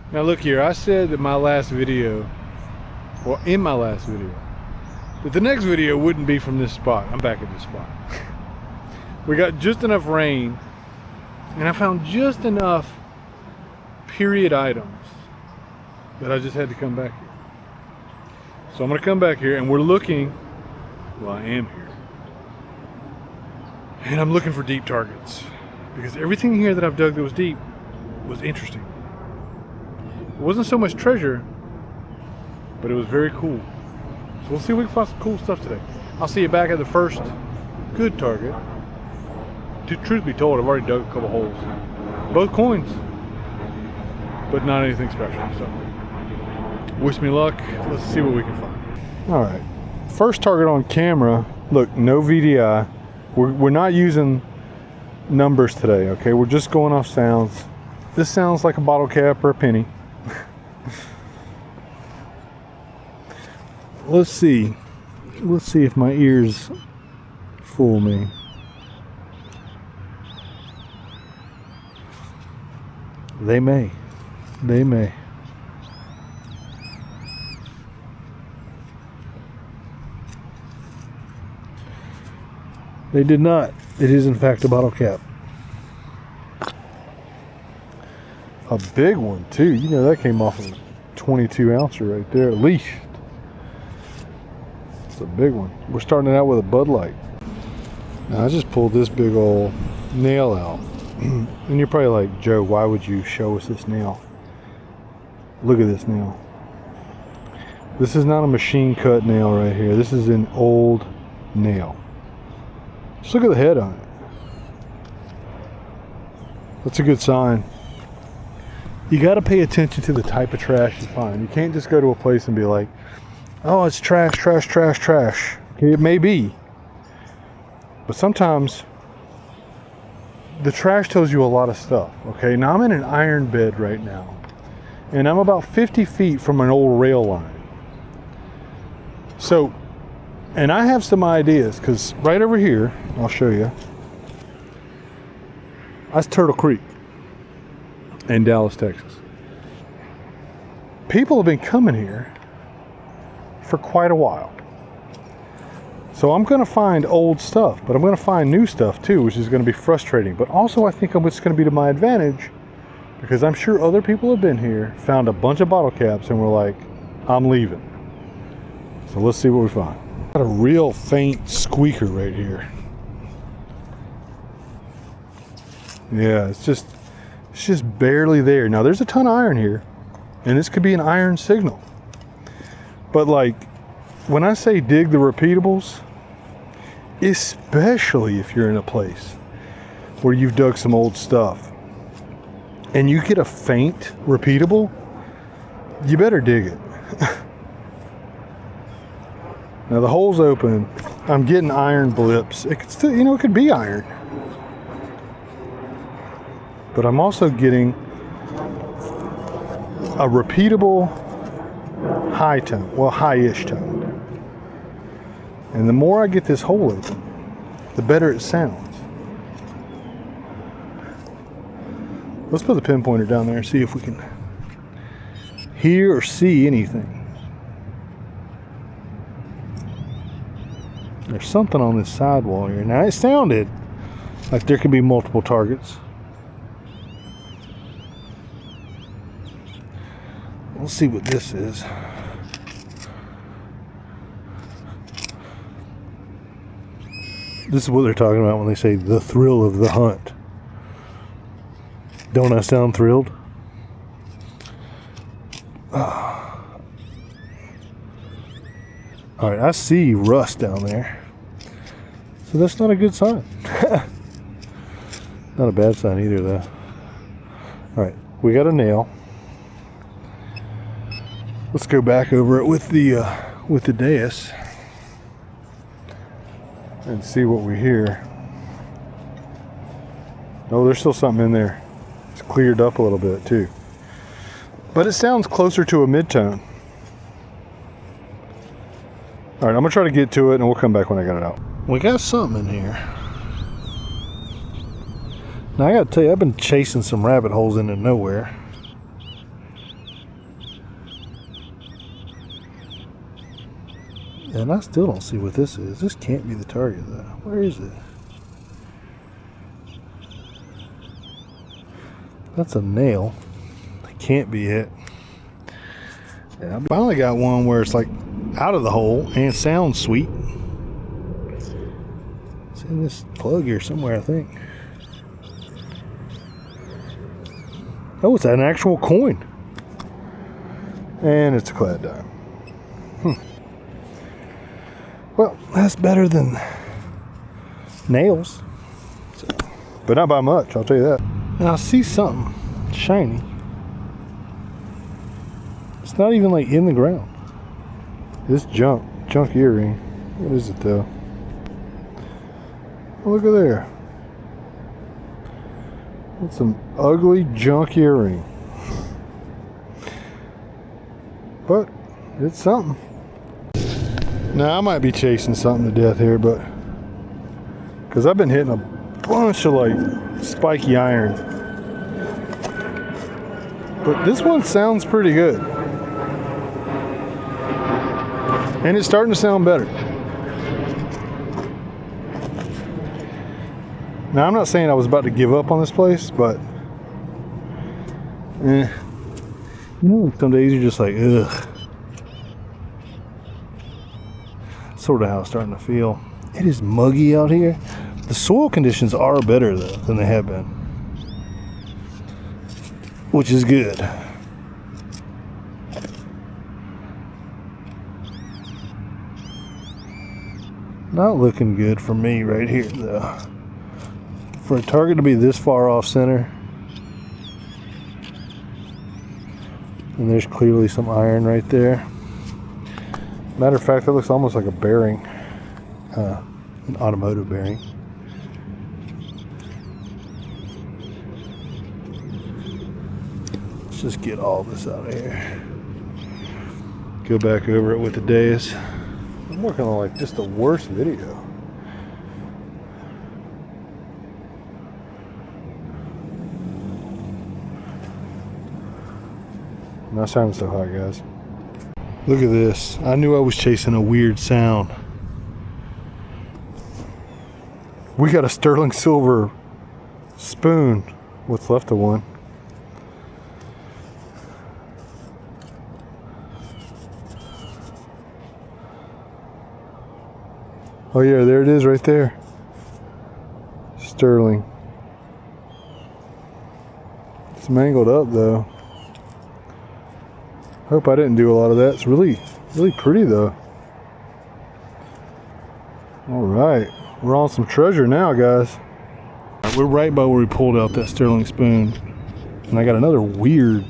Now look here, I said that my last video, well, in my last video, that the next video wouldn't be from this spot. I'm back at this spot. We got just enough rain, and I found just enough period items that I just had to come back here. So I'm gonna come back here, and we're looking, well, I am here, and I'm looking for deep targets, because everything here that I've dug that was deep was interesting. It wasn't so much treasure, but it was very cool. So we'll see if we can find some cool stuff today. I'll see you back at the first good target. Truth be told, I've already dug a couple holes. Both coins, but not anything special. So wish me luck. Let's see what we can find. All right, first target on camera. Look, no VDI. We're not using numbers today, okay? We're just going off sounds. This sounds like a bottle cap or a penny. Let's see if my ears fool me. They may. They did not. It is in fact a bottle cap. A big one too. You know, that came off of a 22 ouncer right there at least. It's a big one. We're starting it out with a Bud Light. Now I just pulled this big old nail out. And you're probably like, Joe, why would you show us this nail? Look at this nail. This is not a machine cut nail right here. This is an old nail. Just look at the head on it. That's a good sign. You got to pay attention to the type of trash you find. You can't just go to a place and be like, oh, it's trash, trash, trash, trash. Okay, it may be. But sometimes the trash tells you a lot of stuff. Okay, now I'm in an iron bed right now. And I'm about 50 feet from an old rail line. So, and I have some ideas, because right over here, I'll show you. That's Turtle Creek in Dallas, Texas. People have been coming here for quite a while. So I'm going to find old stuff, but I'm going to find new stuff too, which is going to be frustrating. But also I think it's going to be to my advantage, because I'm sure other people have been here, found a bunch of bottle caps, and were like, I'm leaving. So let's see what we find. Got a real faint squeaker right here. Yeah, it's just barely there. Now there's a ton of iron here, and this could be an iron signal. But like, when I say dig the repeatables, especially if you're in a place where you've dug some old stuff and you get a faint repeatable, you better dig it. Now the hole's open. I'm getting iron blips. It could still, it could be iron. But I'm also getting a repeatable high tone, well, high-ish tone. And the more I get this hole open, the better it sounds. Let's put the pinpointer down there and see if we can hear or see anything. There's something on this sidewall here. Now it sounded like there could be multiple targets. We'll see what this is. This is what they're talking about when they say the thrill of the hunt. Don't I sound thrilled? All right, I see rust down there. So that's not a good sign. Not a bad sign either, though. All right, we got a nail. Let's go back over it with the dais and see what we hear. Oh, there's still something in there. It's cleared up a little bit too, but it sounds closer to a mid-tone. All right, I'm gonna try to get to it and we'll come back when I got it out. We got something in here. Now I gotta tell you, I've been chasing some rabbit holes into nowhere. And I still don't see what this is. This can't be the target though. Where is it? That's a nail. That can't be it. Yeah, I finally got one where it's like out of the hole and sounds sweet. It's in this plug here somewhere, I think. Oh, it's an actual coin. And it's a clad dime. Well, that's better than nails. So, but not by much, I'll tell you that. Now I see something shiny. It's not even like in the ground. This junk earring. What is it though? Oh, look at there. It's some ugly junk earring. But it's something. Now I might be chasing something to death here, but because I've been hitting a bunch of like spiky iron. But this one sounds pretty good. And it's starting to sound better. Now I'm not saying I was about to give up on this place, but you know, some days you're just like, ugh. Sort of how it's starting to feel. It is muggy out here. The soil conditions are better though than they have been, which is good. Not looking good for me right here though. For a target to be this far off center, and there's clearly some iron right there. Matter of fact, that looks almost like a bearing, an automotive bearing. Let's just get all this out of here. Go back over it with the days. I'm working on like just the worst video. Not sounding so hot, guys. Look at this. I knew I was chasing a weird sound. We got a sterling silver spoon. What's left of one. Oh yeah, there it is right there. Sterling. It's mangled up though. Hope I didn't do a lot of that. It's really pretty though. All right, we're on some treasure now, guys. We're right by where we pulled out that sterling spoon, and I got another weird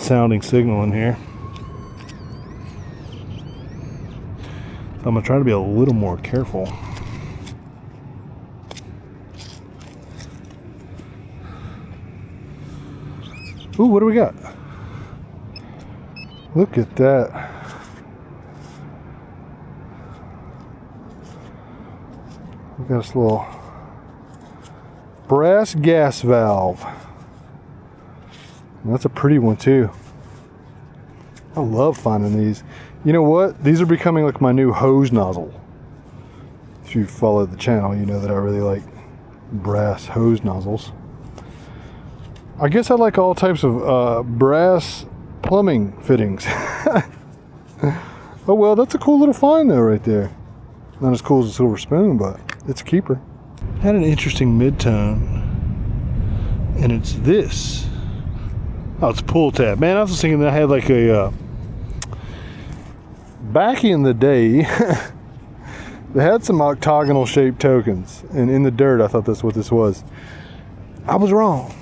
sounding signal in here. So I'm gonna try to be a little more careful. Ooh, what do we got? Look at that. We got this little brass gas valve. And that's a pretty one too. I love finding these. You know what? These are becoming like my new hose nozzle. If you follow the channel, you know that I really like brass hose nozzles. I guess I like all types of brass plumbing fittings. Oh well, that's a cool little find though right there. Not as cool as a silver spoon, but it's a keeper. Had an interesting mid-tone, and it's this. Oh, it's a pull tab. Man, I was thinking that I had like a back in the day they had some octagonal shaped tokens, and in the dirt I thought that's what this was. I was wrong,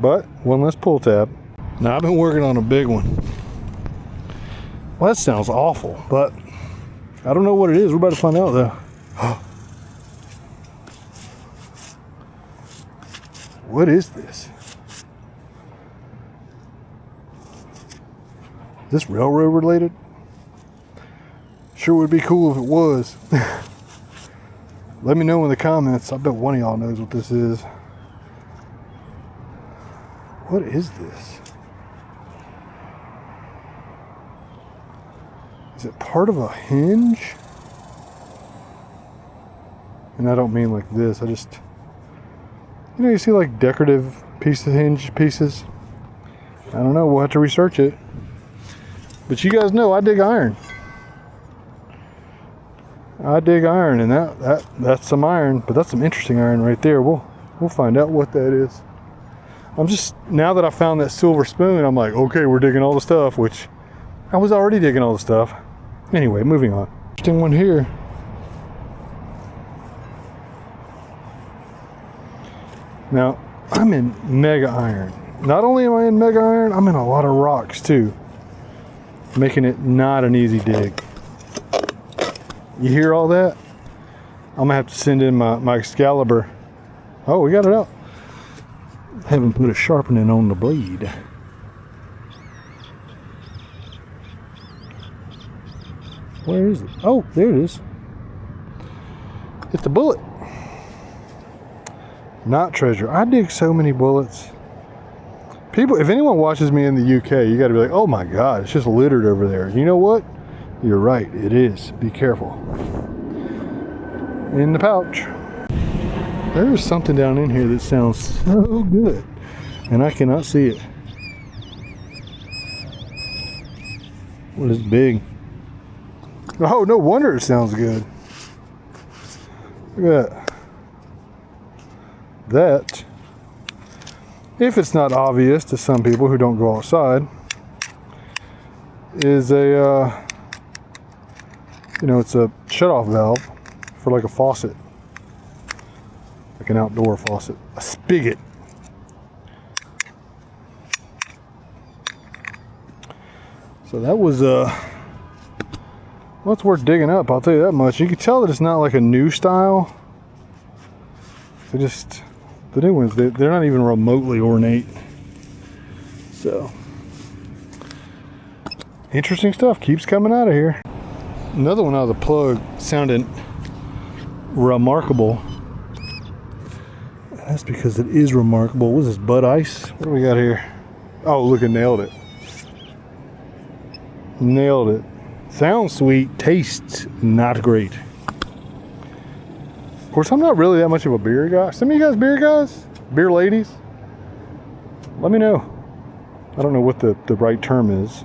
but one less pull tab. Now I've been working on a big one. Well, that sounds awful, but I don't know what it is. We're about to find out though. What is this? Is this railroad related? Sure would be cool if it was. Let me know in the comments. I bet one of y'all knows what this is. What is this? Is it part of a hinge? And I don't mean like this, I just, you know, you see like decorative pieces, hinge pieces. I don't know, we'll have to research it. But you guys know I dig iron. I dig iron, and that's some iron, but that's some interesting iron right there. We'll find out what that is. I'm just, now that I found that silver spoon, I'm like, okay, we're digging all the stuff, which I was already digging all the stuff. Anyway, moving on. Interesting one here. Now, I'm in mega iron. Not only am I in mega iron, I'm in a lot of rocks too, making it not an easy dig. You hear all that? I'm gonna have to send in my Excalibur. Oh, we got it out. Haven't put a sharpening on the blade. Where is it? Oh, there it is. It's a bullet. Not treasure. I dig so many bullets. People, if anyone watches me in the UK, you gotta be like, oh my God, it's just littered over there. You know what? You're right, it is. Be careful. In the pouch. There is something down in here that sounds so good, and I cannot see it. What is big? Oh, no wonder it sounds good. Look at that. That, if it's not obvious to some people who don't go outside, is a, you know, it's a shut-off valve for like a faucet. Like an outdoor faucet. A spigot. So that was, well, it's worth digging up, I'll tell you that much. You can tell that it's not like a new style. They just, the new ones, they're not even remotely ornate. So, interesting stuff keeps coming out of here. Another one out of the plug sounded remarkable. That's because it is remarkable. What is this, Bud Ice? What do we got here? Oh, look, it nailed it. Nailed it. Sounds sweet, tastes not great. Of course, I'm not really that much of a beer guy. Some of you guys beer guys? Beer ladies? Let me know. I don't know what the right term is.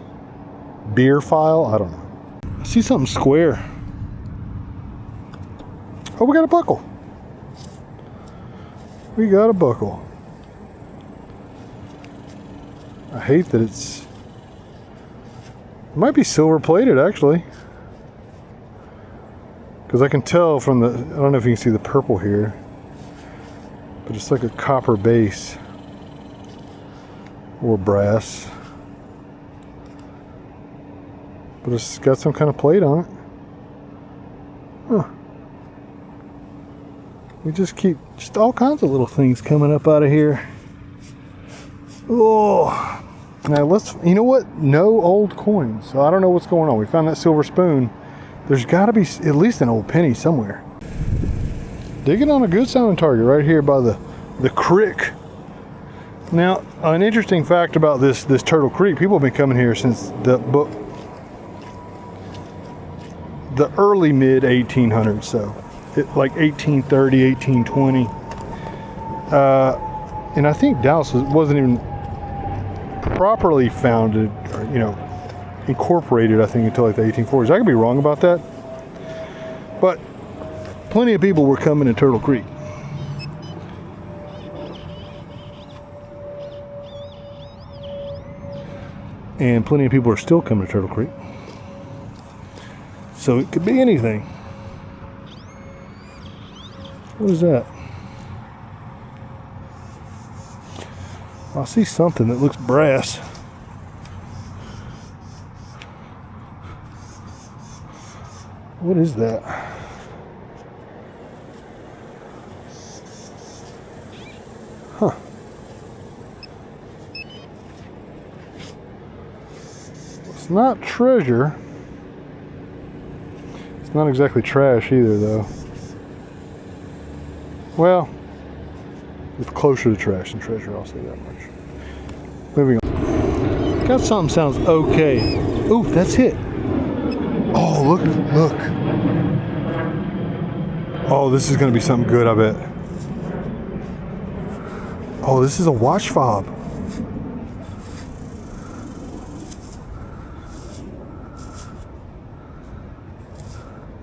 Beer file? I don't know. I see something square. Oh, we got a buckle. We got a buckle. I hate that it might be silver plated actually. Because I can tell from the, I don't know if you can see the purple here, but it's like a copper base or brass. But it's got some kind of plate on it. Huh. We just keep just all kinds of little things coming up out of here. Oh, now let's, you know what? No old coins. So I don't know what's going on. We found that silver spoon. There's got to be at least an old penny somewhere. Digging on a good sounding target right here by the creek. Now, an interesting fact about this Turtle Creek, people have been coming here since the early mid 1800s, so like 1830, 1820. And I think Dallas wasn't even properly founded, or, you know, incorporated, I think, until like the 1840s. I could be wrong about that, but plenty of people were coming to Turtle Creek. And plenty of people are still coming to Turtle Creek. So it could be anything. What is that? I see something that looks brass. What is that? Huh. It's not treasure. It's not exactly trash either, though. Well, it's closer to trash than treasure, I'll say that much. Moving on. Got something sounds okay. Ooh, that's it. look, look. Oh, this is gonna be something good, I bet. Oh, this is a watch fob.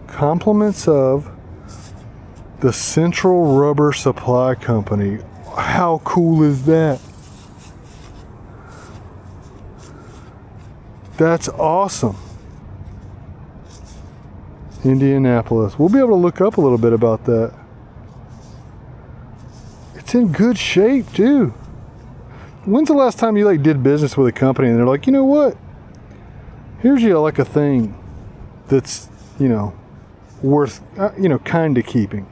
Compliments of the Central Rubber Supply Company. How cool is that? That's awesome. Indianapolis. We'll be able to look up a little bit about that. It's in good shape too. When's the last time you like did business with a company and they're like, you know what? Here's you like a thing that's, you know, worth, you know, kind of keeping.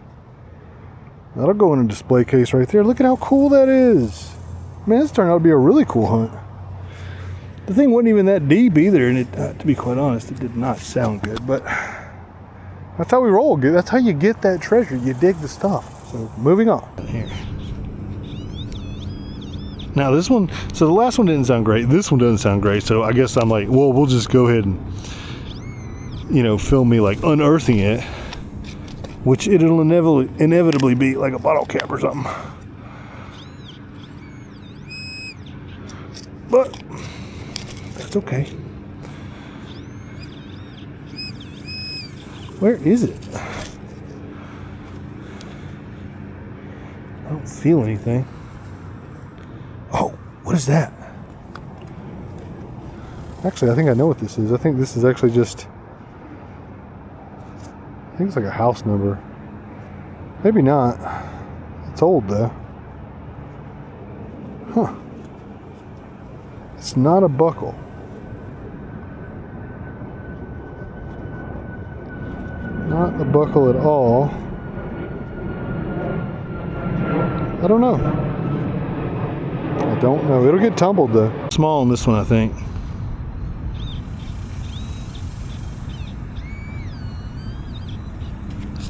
That'll go in a display case right there. Look at how cool that is. Man, this turned out to be a really cool hunt. The thing wasn't even that deep either, and it, to be quite honest, it did not sound good, but that's how we roll. That's how you get that treasure. You dig the stuff. So moving on. Here. Now this one, so the last one didn't sound great. This one doesn't sound great, so I guess I'm like, well, we'll just go ahead and, you know, film me like unearthing it, which it'll inevitably be like a bottle cap or something. But that's okay. Where is it? I don't feel anything. Oh, what is that? Actually, I think I know what this is. I think this is actually just, I think it's like a house number. Maybe not. It's old though. Huh. It's not a buckle. Not a buckle at all. I don't know. I don't know. It'll get tumbled though. Small on this one, I think.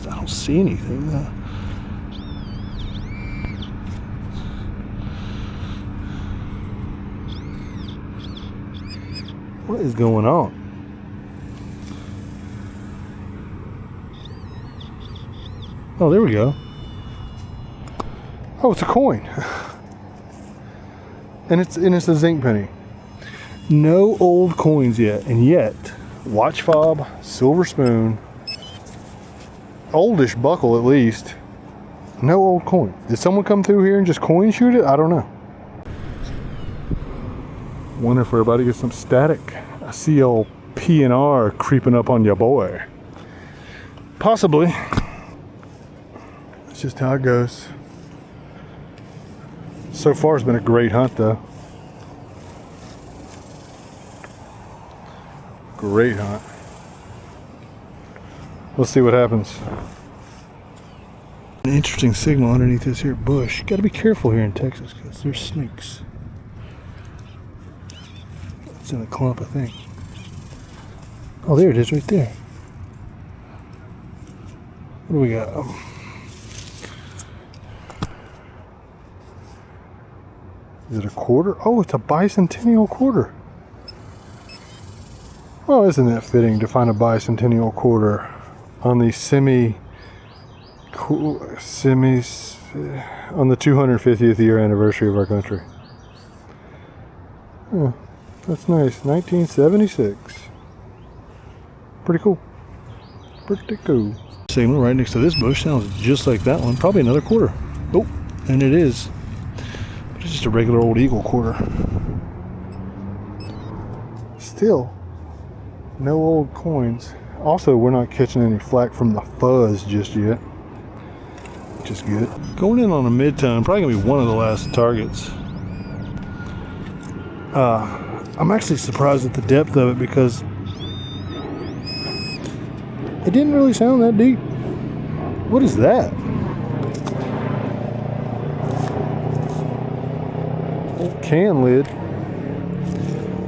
I don't see anything though. What is going on? Oh, there we go. Oh, it's a coin. And it's a zinc penny. No old coins yet, and yet watch fob, silver spoon, oldish buckle at least. No old coin. Did someone come through here and just coin shoot it? I don't know. Wonder if we're about to get some static. I see old P&R creeping up on your boy. Possibly. It's just how it goes. So far it's been a great hunt though. Great hunt. Let's see what happens. An interesting signal underneath this here bush. Got to be careful here in Texas because there's snakes. It's in a clump, I think. Oh, there it is right there. What do we got? Is it a quarter? Oh, it's a bicentennial quarter. Well, isn't that fitting to find a bicentennial quarter on the on the 250th year anniversary of our country? Yeah, that's nice. 1976. Pretty cool. Pretty cool. Signal right next to this bush sounds just like that one. Probably another quarter. Oh, and it is. But it's just a regular old eagle quarter. Still, no old coins. Also, we're not catching any flack from the fuzz just yet, which is good. Going in on a mid-tone, probably gonna be one of the last targets. I'm actually surprised at the depth of it because it didn't really sound that deep. What is that? Old can lid.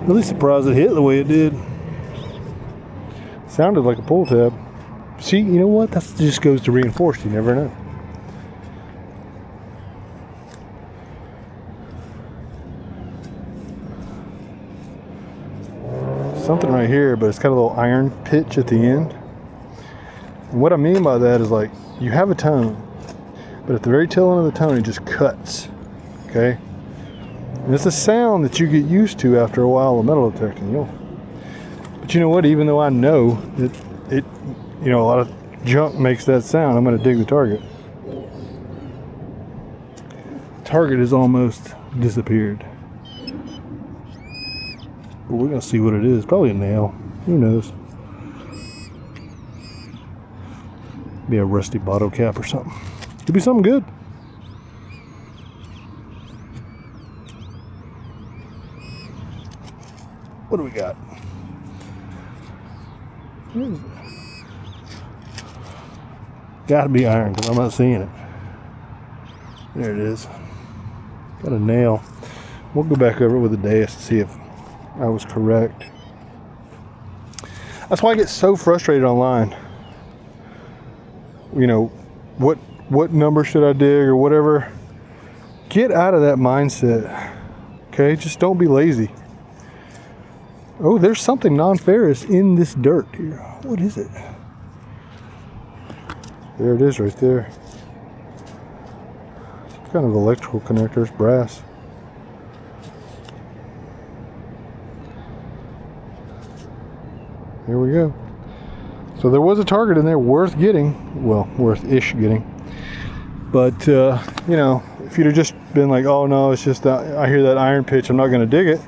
Really surprised it hit the way it did. Sounded like a pull tab. See, you know what? That just goes to reinforce. You never know. something right here, but it's got a little iron pitch at the end. And what I mean by that is, like, you have a tone, but at the very tail end of the tone, it just cuts. Okay? And it's a sound that you get used to after a while of metal detecting. But you know what? Even though I know that it, a lot of junk makes that sound, I'm going to dig the target. Target has almost disappeared. But we're going to see what it is. Probably a nail. Who knows? Be a rusty bottle cap or something. Could be something good. What do we got? Gotta be iron because I'm not seeing it. There it is. Got a nail. We'll go back over it with a dais to see if I was correct. That's why I get so frustrated online. What number should I dig or whatever. Get out of that mindset. Okay, just don't be lazy. Oh, there's something non-ferrous in this dirt here. What is it? There it is right there. Some kind of electrical connector. It's brass. Here we go. So there was a target in there worth getting. Well, worth-ish getting. But, if you'd have just been like, oh no, it's just that I hear that iron pitch, I'm not going to dig it,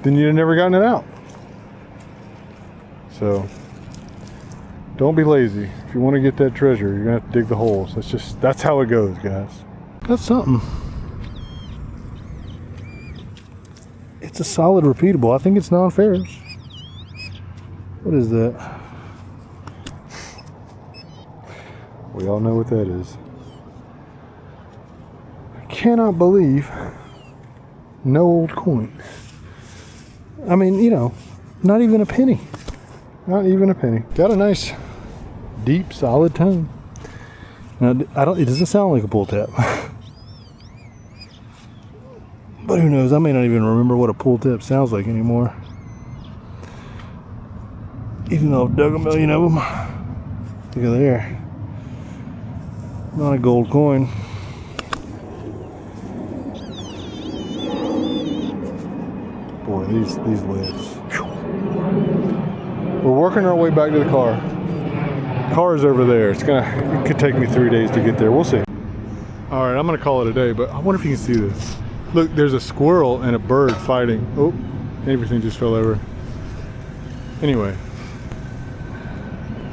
then you'd have never gotten it out. So, don't be lazy. If you want to get that treasure, you're going to have to dig the holes. That's how it goes, guys. That's something. It's a solid repeatable. I think it's non-ferrous. What is that? We all know what that is. I cannot believe no old coin. I mean, not even a penny. Not even a penny. Got a nice, deep, solid tone. Now, it doesn't sound like a pull tab. But who knows? I may not even remember what a pull tab sounds like anymore. Even though I've dug a million of them. Look at there. Not a gold coin. Boy, these lids. We're working our way back to the car. Car's over there. It could take me 3 days to get there. We'll see. All right, I'm gonna call it a day, but I wonder if you can see this. Look, there's a squirrel and a bird fighting. Oh, everything just fell over. Anyway,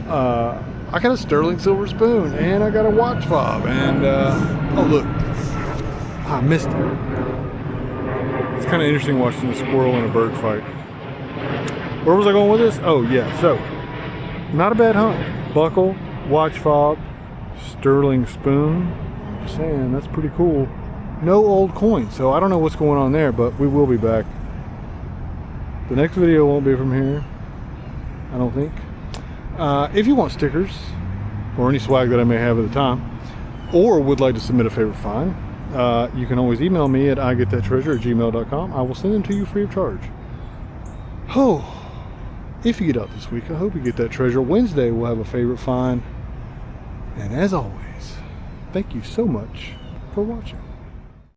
I got a sterling silver spoon and I got a watch fob and oh look, I missed it. It's kind of interesting watching a squirrel and a bird fight. Where was I going with this? Oh yeah, so not a bad hunt. Buckle, watch fob, sterling spoon. Just saying, that's pretty cool. No old coins, so I don't know what's going on there, but we will be back. The next video won't be from here, I don't think. If you want stickers or any swag that I may have at the time, or would like to submit a favorite find, you can always email me at igetthattreasure@gmail.com. I will send them to you free of charge. Oh, if you get out this week, I hope you get that treasure. Wednesday we'll have a favorite find. And as always, thank you so much for watching.